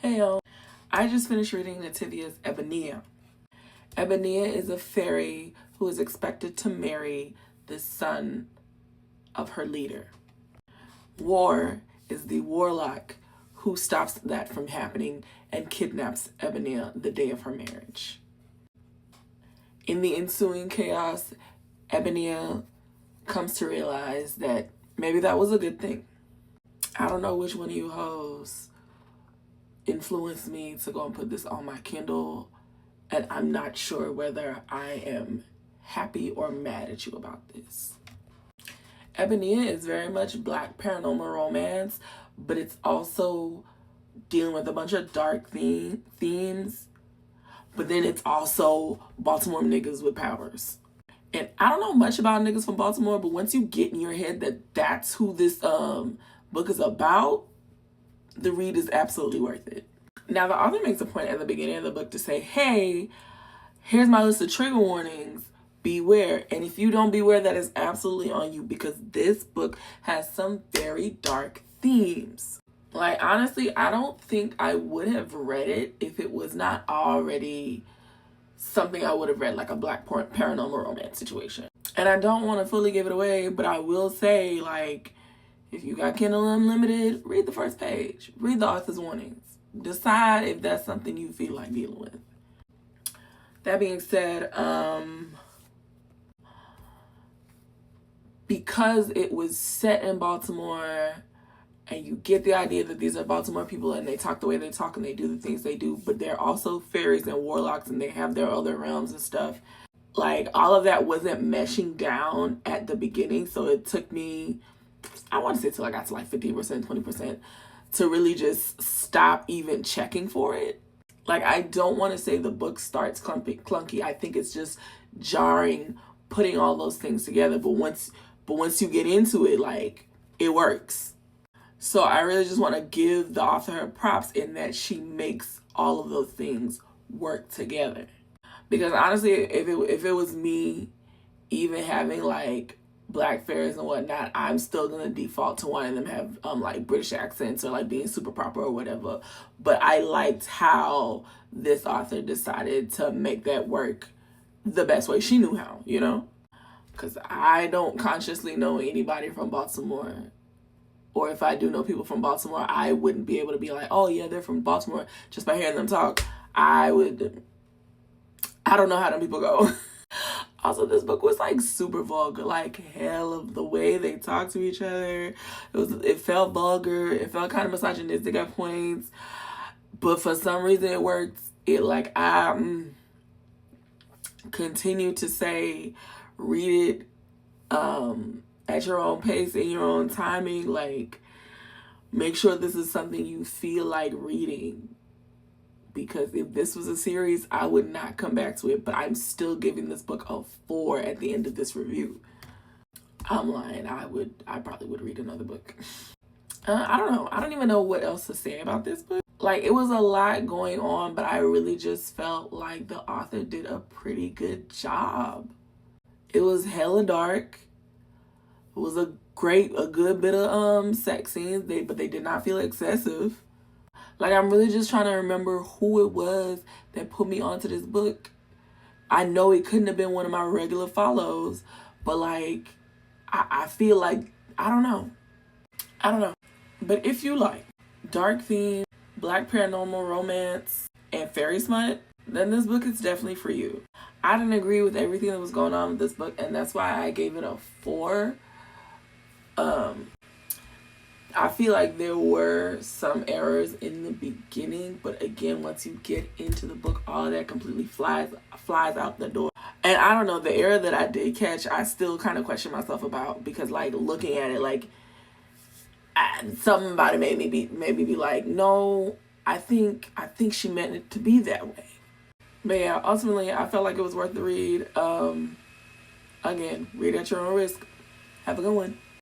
Hey y'all, I just finished reading Natavia's Eboenia. Eboenia is a fairy who is expected to marry the son of her leader. War is the warlock who stops that from happening and kidnaps Eboenia the day of her marriage. In the ensuing chaos, Eboenia comes to realize that maybe that was a good thing. I don't know which one of you hoes influenced me to go and put this on my Kindle, and I'm not sure whether I am happy or mad at you about this. Eboenia is very much Black paranormal romance, but it's also dealing with a bunch of dark themes, but then it's also Baltimore niggas with powers. And I don't know much about niggas from Baltimore, but once you get in your head that that's who this book is about, the read is absolutely worth it. Now, the author makes a point at the beginning of the book to say, hey, here's my list of trigger warnings. Beware. And if you don't beware, that is absolutely on you, because this book has some very dark themes. Like, honestly, I don't think I would have read it if it was not already something I would have read, like a Black paranormal romance situation. And I don't want to fully give it away, but I will say, like, if you got Kindle Unlimited, read the first page. Read the author's warnings. Decide if that's something you feel like dealing with. That being said, because it was set in Baltimore, and you get the idea that these are Baltimore people and they talk the way they talk and they do the things they do, but they're also fairies and warlocks and they have their other realms and stuff. Like, all of that wasn't meshing down at the beginning, so it took me, I want to say till I got to like 15%, 20% to really just stop even checking for it. Like, I don't want to say the book starts clunky. I think it's just jarring putting all those things together. But once you get into it, like, it works. So I really just want to give the author her props in that she makes all of those things work together. Because honestly, if it was me, even having like Black fairies and whatnot, I'm still gonna default to wanting them to have like British accents or like being super proper or whatever. But I liked how this author decided to make that work the best way she knew how, you know? Because I don't consciously know anybody from Baltimore. Or if I do know people from Baltimore, I wouldn't be able to be like, oh yeah, they're from Baltimore just by hearing them talk. I don't know how them people go. Also, this book was like super vulgar, like hell of the way they talk to each other. It felt vulgar. It felt kind of misogynistic at points, but for some reason it worked. I continue to say, read it at your own pace, in your own timing. Like, make sure this is something you feel like reading. Because if this was a series, I would not come back to it. But I'm still giving this book a 4 at the end of this review. I'm lying. I probably would read another book. I don't know. I don't even know what else to say about this book. Like, it was a lot going on, but I really just felt like the author did a pretty good job. It was hella dark. It was a good bit of sex scenes, but they did not feel excessive. Like, I'm really just trying to remember who it was that put me onto this book. I know it couldn't have been one of my regular follows, but like, I feel like, I don't know. But if you like dark theme, Black paranormal romance, and fairy smut, then this book is definitely for you. I didn't agree with everything that was going on with this book, and that's why I gave it a 4. I feel like there were some errors in the beginning, but again, once you get into the book, all of that completely flies out the door. And I don't know, the error that I did catch, I still kind of question myself about, because like, looking at it, like, something about it made me be like, no, I think she meant it to be that way. But yeah, ultimately, I felt like it was worth the read. Again, read at your own risk. Have a good one.